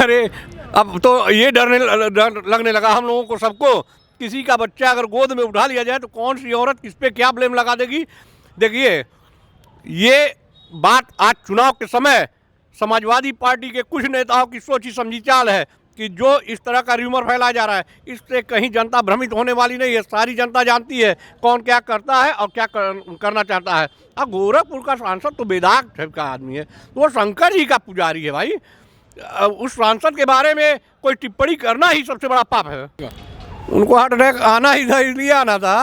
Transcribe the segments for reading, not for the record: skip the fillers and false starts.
अरे अब तो ये डर लगने लगा हम लोगों को सबको। किसी का बच्चा अगर गोद में उठा लिया जाए तो कौन सी औरत किस पे क्या ब्लेम लगा देगी। देखिए, ये बात आज चुनाव के समय समाजवादी पार्टी के कुछ नेताओं की सोची समझी चाल है कि जो इस तरह का र्यूमर फैलाया जा रहा है, इससे कहीं जनता भ्रमित होने वाली नहीं है। सारी जनता जानती है कौन क्या करता है और क्या करना चाहता है। अब गोरखपुर का सांसद तो बेदाग टाइप का आदमी है, तो वो शंकर जी का पुजारी है भाई। उस सांसद के बारे में कोई टिप्पणी करना ही सबसे बड़ा पाप है। उनको हार्ट अटैक आना ही था, इसलिए आना था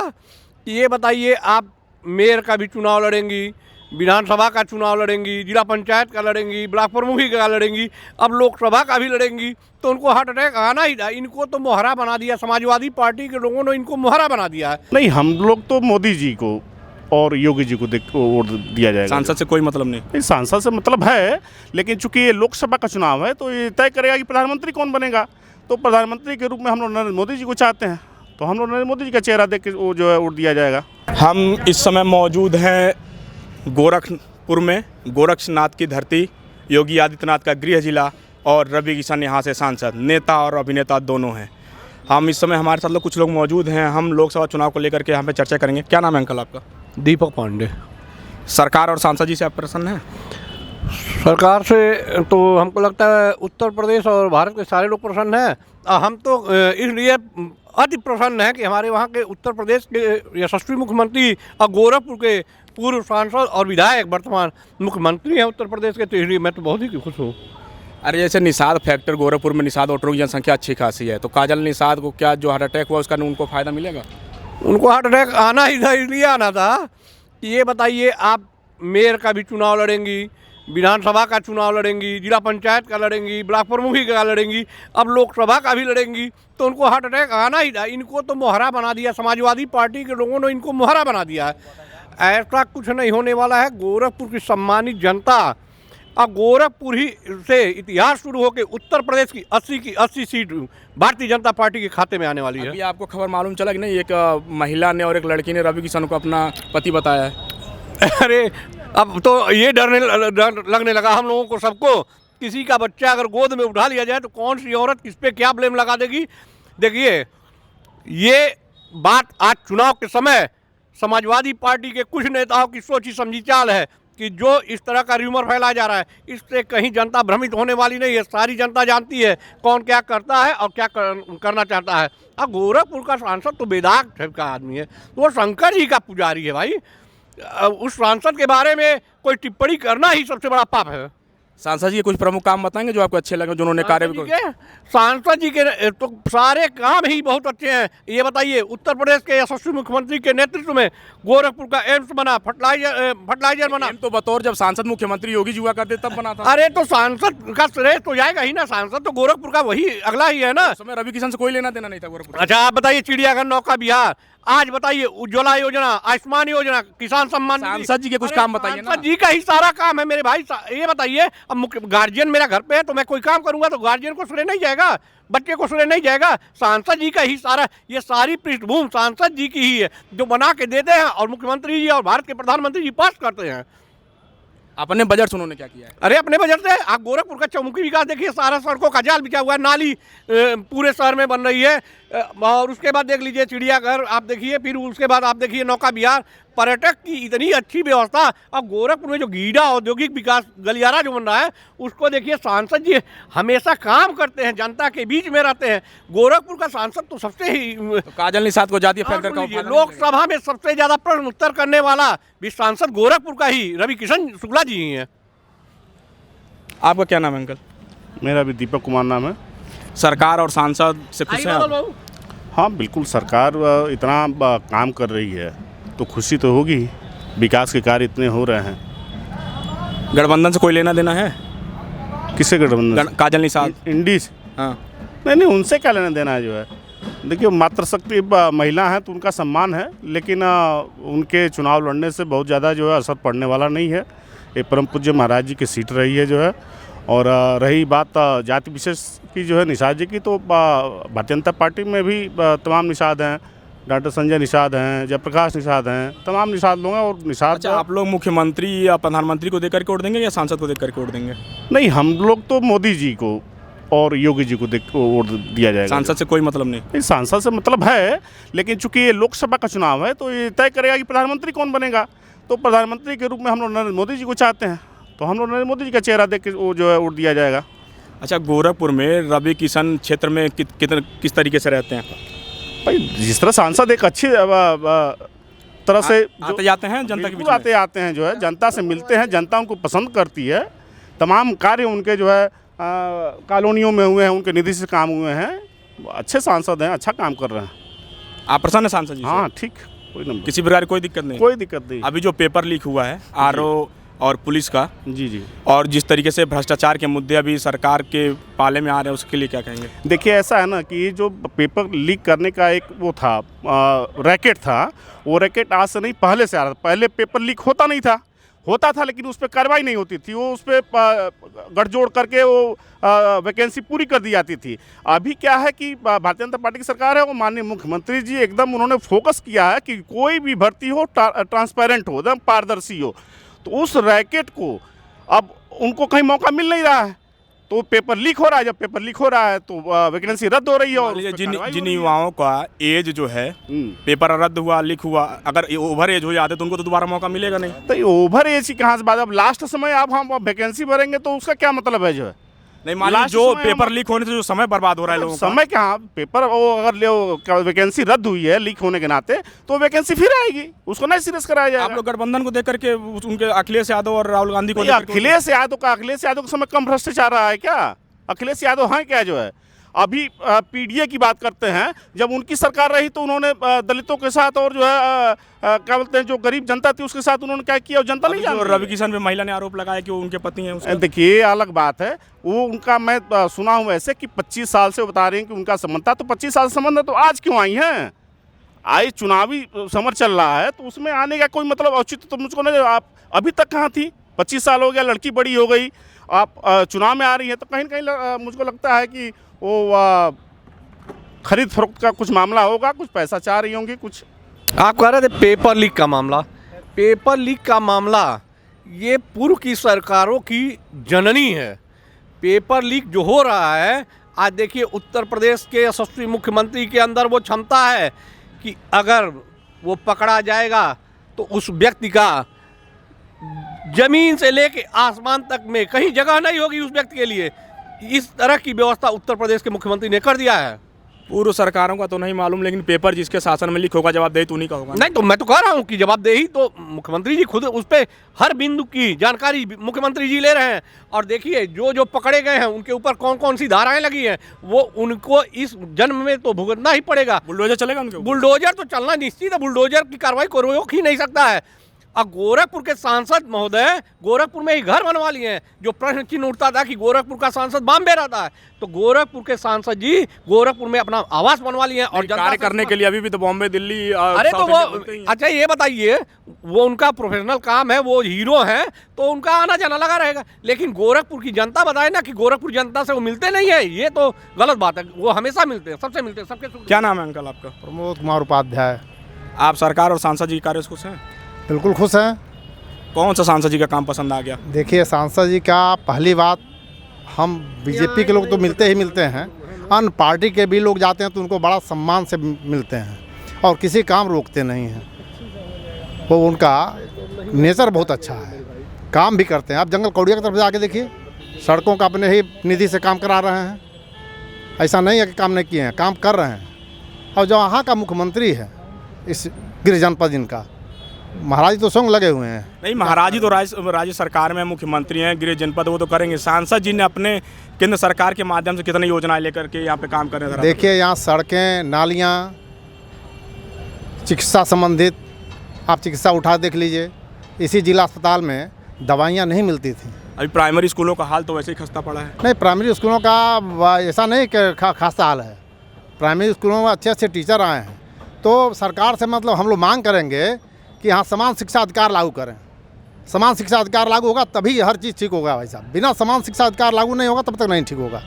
कि ये बताइए, आप मेयर का भी चुनाव लड़ेंगी, विधानसभा का चुनाव लड़ेंगी, जिला पंचायत का लड़ेंगी, ब्लॉक प्रमुखी का लड़ेंगी, अब लोकसभा का भी लड़ेंगी, तो उनको हार्ट अटैक आना ही था। इनको तो मोहरा बना दिया, समाजवादी पार्टी के लोगों ने इनको मोहरा बना दिया है। नहीं, हम लोग तो मोदी जी को और योगी जी को वोट दिया जाएगा। सांसद से कोई मतलब नहीं। सांसद से मतलब है, लेकिन चूंकि ये लोकसभा का चुनाव है तो ये तय करेगा कि प्रधानमंत्री कौन बनेगा। तो प्रधानमंत्री के रूप में हम लोग नरेंद्र मोदी जी को चाहते हैं, तो हम लोग नरेंद्र मोदी जी का चेहरा देख के वो जो है वोट दिया जाएगा। हम इस समय मौजूद हैं गोरखपुर में, गोरक्षनाथ की धरती, योगी आदित्यनाथ का गृह जिला, और रवि किशन यहाँ से सांसद, नेता और अभिनेता दोनों हैं। हम इस समय, हमारे साथ कुछ लोग मौजूद हैं। हम लोकसभा चुनाव को लेकर के यहाँ पे चर्चा करेंगे। क्या नाम है अंकल आपका? दीपक पांडे। सरकार और सांसद जी से आप प्रसन्न हैं? सरकार से तो हमको लगता है उत्तर प्रदेश और भारत के सारे लोग प्रसन्न हैं। हम तो इसलिए अति प्रसन्न हैं कि हमारे वहाँ के उत्तर प्रदेश के यशस्वी मुख्यमंत्री और गोरखपुर के पूर्व सांसद और विधायक वर्तमान मुख्यमंत्री हैं उत्तर प्रदेश के, तो इसलिए मैं तो बहुत ही खुश हूँ। अरे जैसे निषाद फैक्टर, गोरखपुर में निषाद वोटरों की जनसंख्या अच्छी खासी है, तो काजल निषाद को क्या जो हार्ट अटैक हुआ उसका उनको फ़ायदा मिलेगा? उनको हार्ट अटैक आना ही था, इसलिए आना था कि ये बताइए, आप मेयर का भी चुनाव लड़ेंगी, विधानसभा का चुनाव लड़ेंगी, जिला पंचायत का लड़ेंगी, ब्लॉक प्रमुखी का लड़ेंगी, अब लोकसभा का भी लड़ेंगी, तो उनको हार्ट अटैक आना ही था। इनको तो मोहरा बना दिया, समाजवादी पार्टी के लोगों ने इनको मोहरा बना दिया है। ऐसा कुछ नहीं होने वाला है। गोरखपुर की सम्मानित जनता, अब गोरखपुर ही से इतिहास शुरू होकर उत्तर प्रदेश की 80 सीट भारतीय जनता पार्टी के खाते में आने वाली है। अभी आपको खबर मालूम चला कि नहीं, एक महिला ने और एक लड़की ने रवि किशन को अपना पति बताया है? अरे अब तो ये डर लगने लगा हम लोगों को सबको। किसी का बच्चा अगर गोद में उठा लिया जाए तो कौन सी औरत किस पे क्या ब्लेम लगा देगी। देखिए, ये बात आज चुनाव के समय समाजवादी पार्टी के कुछ नेताओं की सोची समझी चाल है कि जो इस तरह का र्यूमर फैलाया जा रहा है, इससे कहीं जनता भ्रमित होने वाली नहीं है। सारी जनता जानती है कौन क्या करता है और क्या करना चाहता है। अब गोरखपुर का सांसद तो बेदाग टाइप का आदमी है, तो वो शंकर जी का पुजारी है भाई। उस सांसद के बारे में कोई टिप्पणी करना ही सबसे बड़ा पाप है। सांसद जी के कुछ प्रमुख काम बताएंगे जो आपको अच्छे लगे, जो उन्होंने कार्य भी? सांसद जी के तो सारे काम ही बहुत अच्छे हैं। ये बताइए, उत्तर प्रदेश के यशस्वी मुख्यमंत्री के नेतृत्व में गोरखपुर का एम्स बना, फर्टिलाइजर बना। तो बतौर जब सांसद मुख्यमंत्री योगी जी हुआ करते तब बना था। अरे तो सांसद का श्रेय तो जाएगा ही ना, सांसद तो गोरखपुर का वही अगला ही है ना। समय रवि किशन से कोई लेना देना नहीं था गोरखपुर। अच्छा, आप बताइए, चिड़ियाघर, नौका विहार, आज बताइए उज्ज्वला योजना, आयुष्मान योजना, किसान सम्मान। सांसद जी के कुछ काम बताइए ना। सांसद जी का ही सारा काम है मेरे भाई। ये बताइए, अब मुख्य गार्जियन मेरा घर पे है तो मैं कोई काम करूंगा तो गार्जियन को श्रेय नहीं जाएगा, बच्चे को श्रेय नहीं जाएगा। सांसद जी का ही सारा, ये सारी पृष्ठभूमि सांसद जी की ही है, जो बना के देते हैं और मुख्यमंत्री जी और भारत के प्रधानमंत्री जी पास करते हैं। अपने बजट से उन्होंने क्या किया है? अरे अपने बजट से आप गोरखपुर का चौमुखी विकास देखिए, सारा सड़कों का जाल बिछा हुआ है, नाली पूरे शहर में बन रही है। और उसके बाद देख लीजिए चिड़ियाघर आप देखिए, फिर उसके बाद आप देखिए नौका विहार, पर्यटक की इतनी अच्छी व्यवस्था। अब गोरखपुर में जो गीडा औद्योगिक विकास गलियारा जो बन रहा है, उसको देखिए। सांसद जी हमेशा काम करते हैं, जनता के बीच में रहते हैं। गोरखपुर का सांसद तो सबसे ही तो काजल निषाद को जातीय फैक्टर का लोकसभा में सबसे ज्यादा प्रश्न उत्तर करने वाला भी सांसद गोरखपुर का ही रवि किशन शुक्ला जी ही है। आपका क्या नाम है अंकल? मेरा भी दीपक कुमार नाम है। सरकार और सांसद से खुश हैं आप? हाँ बिल्कुल, सरकार इतना काम कर रही है तो खुशी तो होगी। विकास के कार्य इतने हो रहे हैं। गठबंधन से कोई लेना देना है? किससे गठबंधन? काजल निषाद, इंडीज? हाँ। नहीं, उनसे क्या लेना देना है। जो है देखिए, मातृशक्ति महिला हैं तो उनका सम्मान है, लेकिन उनके चुनाव लड़ने से बहुत ज़्यादा जो है असर पड़ने वाला नहीं है। ये परम पूज्य महाराज जी की सीट रही है जो है। और रही बात जाति विशेष की जो है निषाद जी की, तो भारतीय जनता पार्टी में भी तमाम निषाद हैं। डॉक्टर संजय निषाद हैं, जयप्रकाश निषाद हैं, तमाम निषाद लोग हैं। और निषाद। अच्छा, आप लोग मुख्यमंत्री या प्रधानमंत्री को देकर के वोट देंगे या सांसद को देकर के वोट देंगे? नहीं, हम लोग तो मोदी जी को और योगी जी को वोट दिया जाएगा। सांसद से कोई मतलब नहीं? नहीं, सांसद से मतलब है, लेकिन चूंकि ये लोकसभा का चुनाव है तो ये तय करेगा कि प्रधानमंत्री कौन बनेगा। तो प्रधानमंत्री के रूप में हम लोग नरेंद्र मोदी जी को चाहते हैं, तो हम लोग नरेंद्र मोदी जी का चेहरा देख के वो जो है वोट दिया जाएगा। अच्छा, गोरखपुर में रवि किशन क्षेत्र में किस तरीके से रहते हैं? भाई जिस तरह सांसद एक अच्छी तरह से आते जाते हैं जनता के बीच में? आते हैं, जो है जनता से मिलते हैं, जनता उनको पसंद करती है। तमाम कार्य उनके जो है कॉलोनियों में हुए हैं, उनके निधि से काम हुए हैं। अच्छे सांसद हैं, अच्छा काम कर रहे हैं। आप प्रसन्न हैं सांसद जी से? हाँ ठीक, कोई नंबर, किसी प्रकार की कोई दिक्कत नहीं? कोई दिक्कत नहीं। अभी जो पेपर लीक हुआ है आरओ और पुलिस का, जी और जिस तरीके से भ्रष्टाचार के मुद्दे अभी सरकार के पाले में आ रहे हैं, उसके लिए क्या कहेंगे? देखिए ऐसा है ना कि जो पेपर लीक करने का एक वो था रैकेट था, वो रैकेट आज से नहीं पहले से आ रहा था। पहले पेपर लीक होता था लेकिन उस पर कार्रवाई नहीं होती थी, वो उस पर गठजोड़ करके वो वैकेंसी पूरी कर दी जाती थी। अभी क्या है कि भारतीय जनता पार्टी की सरकार है, वो माननीय मुख्यमंत्री जी एकदम उन्होंने फोकस किया है कि कोई भी भर्ती हो ट्रांसपेरेंट हो, एकदम पारदर्शी हो। तो उस रैकेट को अब उनको कहीं मौका मिल नहीं रहा है, तो पेपर लीक हो रहा है। जब पेपर लीक हो रहा है तो वैकेंसी रद्द हो रही है। और जिन युवाओं का एज जो है, पेपर रद्द हुआ, लीक हुआ, अगर ओवर एज हो जाते तो उनको तो दोबारा मौका मिलेगा नहीं। तो ओवर एज की कहाँ से बात, अब लास्ट समय आप हम वैकेंसी भरेंगे तो उसका क्या मतलब है? जो है नहीं, मान लीजिए जो पेपर लीक होने से जो समय बर्बाद हो रहा है लोगों का। समय कहाँ, पेपर वो अगर वैकेंसी रद्द हुई है लीक होने के नाते तो वैकेंसी फिर आएगी, उसको नहीं सीरियस कराया जाएगा। आप लोग गठबंधन को देख करके उनके अखिलेश यादव और राहुल गांधी को अखिलेश यादव के समय कम भ्रष्टाचार रहा है क्या? अखिलेश यादव हैं क्या? जो है अभी पीडीए की बात करते हैं, जब उनकी सरकार रही तो उन्होंने दलितों के साथ और जो है क्या बोलते हैं जो गरीब जनता थी उसके साथ उन्होंने क्या किया, जनता नहीं जानती। रवि किशन पे महिला ने आरोप लगाया कि वो उनके पति हैं। देखिए अलग बात है, वो उनका मैं सुना हूँ ऐसे कि 25 साल से बता रहे हैं कि उनका संबंध था। तो 25 साल संबंध है तो आज क्यों आई हैं? आज चुनावी समर चल रहा है तो उसमें आने का कोई मतलब औचित्य तो मुझको नहीं। आप अभी तक कहाँ थी? 25 साल हो गया, लड़की बड़ी हो गई, आप चुनाव में आ रही है, तो कहीं ना कहीं मुझको लगता है कि वो खरीद फरोख्त का कुछ मामला होगा, कुछ पैसा चाह रही होंगी कुछ। आप कह रहे थे पेपर लीक का मामला, पेपर लीक का मामला ये पूर्व की सरकारों की जननी है। पेपर लीक जो हो रहा है, आज देखिए उत्तर प्रदेश के यशस्वी मुख्यमंत्री के अंदर वो क्षमता है कि अगर वो पकड़ा जाएगा तो उस व्यक्ति का जमीन से लेके आसमान तक में कहीं जगह नहीं होगी उस व्यक्ति के लिए। इस तरह की व्यवस्था उत्तर प्रदेश के मुख्यमंत्री ने कर दिया है। पूर्व सरकारों का तो नहीं मालूम, लेकिन पेपर जिसके शासन में लीक होगा जवाबदेही तो उन्हीं का होगा। नहीं तो मैं तो कह रहा हूँ कि जवाबदेही तो मुख्यमंत्री जी खुद उस पर हर बिंदु की जानकारी मुख्यमंत्री जी ले रहे हैं। और देखिए जो जो पकड़े गए हैं उनके ऊपर कौन कौन सी धाराएं लगी हैं, वो उनको इस जन्म में तो भुगतना ही पड़ेगा। बुलडोजर चलेगा उनके? बुलडोजर तो चलना निश्चित है, बुलडोजर की कार्रवाई को रोक ही नहीं सकता है। और गोरखपुर के सांसद महोदय गोरखपुर में ही घर बनवा लिए हैं। जो प्रश्न चिन्ह उठता था कि गोरखपुर का सांसद बॉम्बे रहता है, तो गोरखपुर के सांसद जी गोरखपुर में अपना आवास बनवा लिए हैं। और कार्य करने के लिए अभी भी तो बॉम्बे, दिल्ली, अरे तो वो अच्छा ये बताइए, वो उनका प्रोफेशनल काम है, वो हीरो हैं, तो उनका आना जाना लगा रहेगा। लेकिन गोरखपुर की जनता बताए ना कि गोरखपुर जनता से वो मिलते नहीं है, ये तो गलत बात है। वो हमेशा मिलते हैं, सबसे मिलते हैं, सबके। क्या नाम है अंकल आपका? प्रमोद कुमार उपाध्याय। आप सरकार और सांसद जी कार्य से खुश हैं? बिल्कुल खुश हैं। कौन सा सांसद जी का काम पसंद आ गया? देखिए सांसद जी का पहली बात, हम बीजेपी के लोग तो मिलते ही मिलते हैं, अन्य पार्टी के भी लोग जाते हैं तो उनको बड़ा सम्मान से मिलते हैं और किसी काम रोकते नहीं हैं। वो उनका नेचर बहुत अच्छा है, काम भी करते हैं। आप जंगल कौड़िया की तरफ जाके देखिए, सड़कों का अपने ही निधि से काम करा रहे हैं। ऐसा नहीं है कि काम नहीं किए हैं, काम कर रहे हैं। और जो यहाँ का मुख्यमंत्री है इस गृह जनपद इनका, महाराज तो संग लगे हुए हैं। नहीं, महाराज जी तो राज्य सरकार में मुख्यमंत्री हैं, गृह जनपद वो तो करेंगे। सांसद जी ने अपने केंद्र सरकार के माध्यम से कितनी योजनाएं लेकर के यहाँ पे काम कर रहे हैं? देखिए यहाँ सड़कें, नालियाँ, चिकित्सा संबंधित आप चिकित्सा उठा देख लीजिए। इसी जिला अस्पताल में दवाइयाँ नहीं मिलती थी। अभी प्राइमरी स्कूलों का हाल तो वैसे ही खस्ता पड़ा है। नहीं, प्राइमरी स्कूलों का ऐसा नहीं कि खासा हाल है। प्राइमरी स्कूलों में अच्छे अच्छे टीचर आए हैं। तो सरकार से मतलब हम लोग मांग करेंगे कि यहाँ समान शिक्षा अधिकार लागू करें। समान शिक्षा अधिकार लागू होगा तभी हर चीज़ ठीक होगा भाई साहब। बिना समान शिक्षा अधिकार लागू नहीं होगा तब तक नहीं ठीक होगा,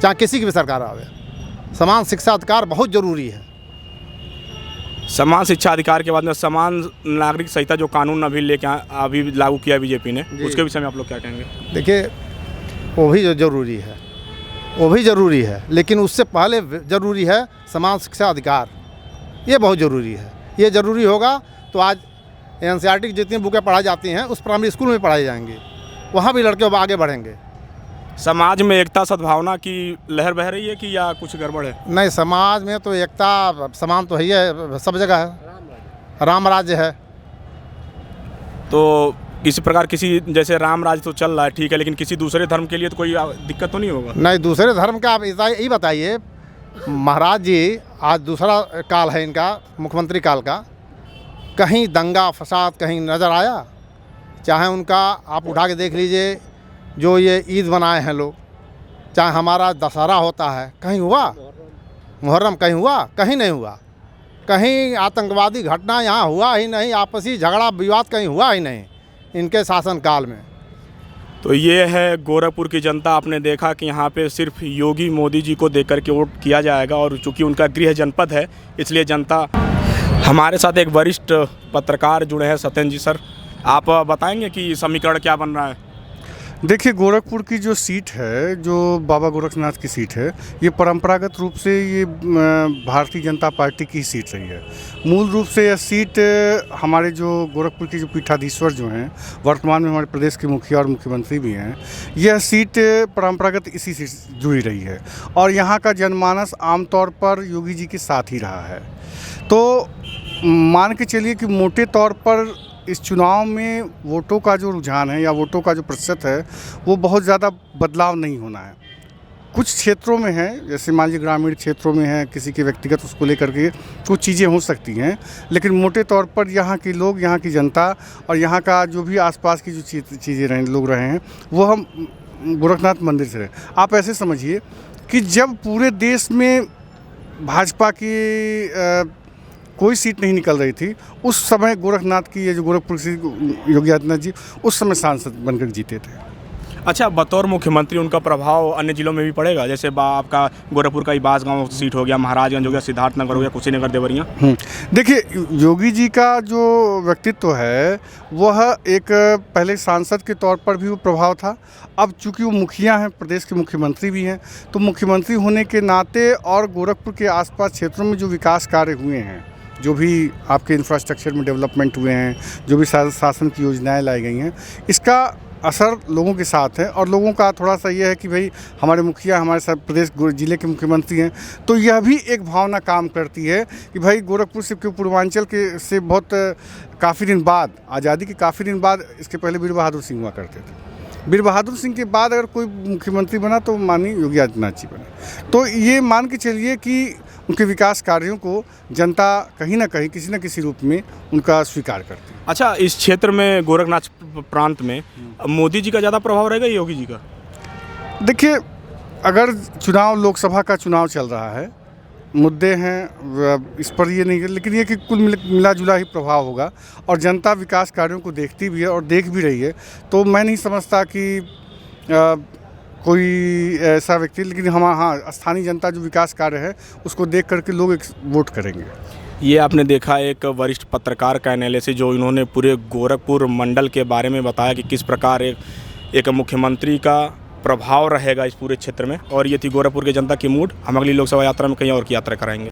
चाहे किसी की भी सरकार आवे। समान शिक्षा अधिकार बहुत ज़रूरी है। समान शिक्षा अधिकार के बाद में समान नागरिक संहिता जो कानून अभी लागू किया बीजेपी ने, उसके विषय में आप लोग क्या कहेंगे? देखिए वो भी जो ज़रूरी है, वो भी ज़रूरी है, लेकिन उससे पहले ज़रूरी है समान शिक्षा अधिकार। ये बहुत ज़रूरी है। ये ज़रूरी होगा तो आज एनसीईआरटी की जितनी बुकें पढ़ाई जाती हैं उस प्राइमरी स्कूल में पढ़ाई जाएंगी, वहाँ भी लड़के अब आगे बढ़ेंगे। समाज में एकता सद्भावना की लहर बह रही है कि या कुछ गड़बड़ है? नहीं, समाज में तो एकता समान तो ही है, सब जगह है, राम राज्य है। तो इसी प्रकार किसी जैसे राम राज तो चल रहा है, ठीक है, लेकिन किसी दूसरे धर्म के लिए तो कोई दिक्कत तो नहीं होगा? नहीं, दूसरे धर्म का आप यही बताइए, महाराज जी आज दूसरा काल है इनका, मुख्यमंत्री काल का, कहीं दंगा फसाद कहीं नज़र आया? चाहे उनका आप उठा के देख लीजिए, जो ये ईद बनाए हैं लोग, चाहे हमारा दशहरा होता है, कहीं हुआ? मुहर्रम कहीं हुआ? कहीं नहीं हुआ। कहीं आतंकवादी घटना यहाँ हुआ ही नहीं, आपसी झगड़ा विवाद कहीं हुआ ही नहीं इनके शासनकाल में। तो ये है गोरखपुर की जनता। आपने देखा कि यहाँ पे सिर्फ योगी मोदी जी को देकर के वोट किया जाएगा, और चूँकि उनका गृह जनपद है इसलिए जनता। हमारे साथ एक वरिष्ठ पत्रकार जुड़े हैं, सत्येंद्र जी। सर, आप बताएंगे कि समीकरण क्या बन रहा है? देखिए, गोरखपुर की जो सीट है, जो बाबा गोरखनाथ की सीट है, ये परंपरागत रूप से ये भारतीय जनता पार्टी की सीट रही है। मूल रूप से यह सीट हमारे जो गोरखपुर के जो पीठाधीश्वर जो हैं, वर्तमान में हमारे प्रदेश के मुखिया और मुख्यमंत्री भी हैं, यह सीट परंपरागत इसी से जुड़ी रही है और यहाँ का जनमानस आमतौर पर योगी जी के साथ ही रहा है। तो मान के चलिए कि मोटे तौर पर इस चुनाव में वोटों का जो रुझान है या वोटों का जो प्रतिशत है वो बहुत ज़्यादा बदलाव नहीं होना है। कुछ क्षेत्रों में है, जैसे मान लीजिए ग्रामीण क्षेत्रों में है, किसी के व्यक्तिगत उसको लेकर के कुछ चीज़ें हो सकती हैं, लेकिन मोटे तौर पर यहाँ के लोग, यहाँ की जनता और यहाँ का जो भी आसपास की जो चीज़ें रहे लोग रहे हैं वो हम गोरखनाथ मंदिर से रहे। आप ऐसे समझिए कि जब पूरे देश में भाजपा की कोई सीट नहीं निकल रही थी, उस समय गोरखनाथ की ये जो गोरखपुर से योगी आदित्यनाथ जी उस समय सांसद बनकर जीते थे। अच्छा, बतौर मुख्यमंत्री उनका प्रभाव अन्य जिलों में भी पड़ेगा? जैसे आपका गोरखपुर का बांसगांव सीट हो गया, महाराजगंज हो गया, सिद्धार्थनगर हो गया, कुशीनगर, देवरिया। देखिए, योगी जी का जो व्यक्तित्व है वह एक पहले सांसद के तौर पर भी वो प्रभाव था। अब चूंकि वो मुखिया हैं, प्रदेश के मुख्यमंत्री भी हैं, तो मुख्यमंत्री होने के नाते और गोरखपुर के आसपास क्षेत्रों में जो विकास कार्य हुए हैं, जो भी आपके इंफ्रास्ट्रक्चर में डेवलपमेंट हुए हैं, जो भी शासन की योजनाएं लाई गई हैं, इसका असर लोगों के साथ है। और लोगों का थोड़ा सा ये है कि भाई हमारे मुखिया हमारे साथ प्रदेश जिले के मुख्यमंत्री हैं, तो यह भी एक भावना काम करती है कि भाई गोरखपुर से पूर्वांचल के से बहुत काफ़ी दिन बाद, आज़ादी के काफ़ी दिन बाद, इसके पहले वीर बहादुर सिंह हुआ करते थे। वीर बहादुर सिंह के बाद अगर कोई मुख्यमंत्री बना तो माननीय योगी आदित्यनाथ जी बने। तो ये मान के चलिए कि उनके विकास कार्यों को जनता कहीं ना कहीं किसी न किसी रूप में उनका स्वीकार करती है। अच्छा, इस क्षेत्र में गोरखनाथ प्रांत में मोदी जी का ज़्यादा प्रभाव रहेगा योगी जी का? देखिए, अगर चुनाव, लोकसभा का चुनाव चल रहा है, मुद्दे हैं, इस पर ये नहीं है, लेकिन ये कि कुल मिला जुला ही प्रभाव होगा और जनता विकास कार्यों को देखती भी है और देख भी रही है। तो मैं नहीं समझता कि कोई ऐसा व्यक्ति, लेकिन हाँ, स्थानीय जनता जो विकास कार्य है उसको देख करके लोग वोट करेंगे। ये आपने देखा एक वरिष्ठ पत्रकार का एनालिसिस, जो इन्होंने पूरे गोरखपुर मंडल के बारे में बताया कि किस प्रकार एक मुख्यमंत्री का प्रभाव रहेगा इस पूरे क्षेत्र में। और ये थी गोरखपुर की जनता की मूड। हम अगली लोकसभा यात्रा में कहीं और की यात्रा कराएंगे।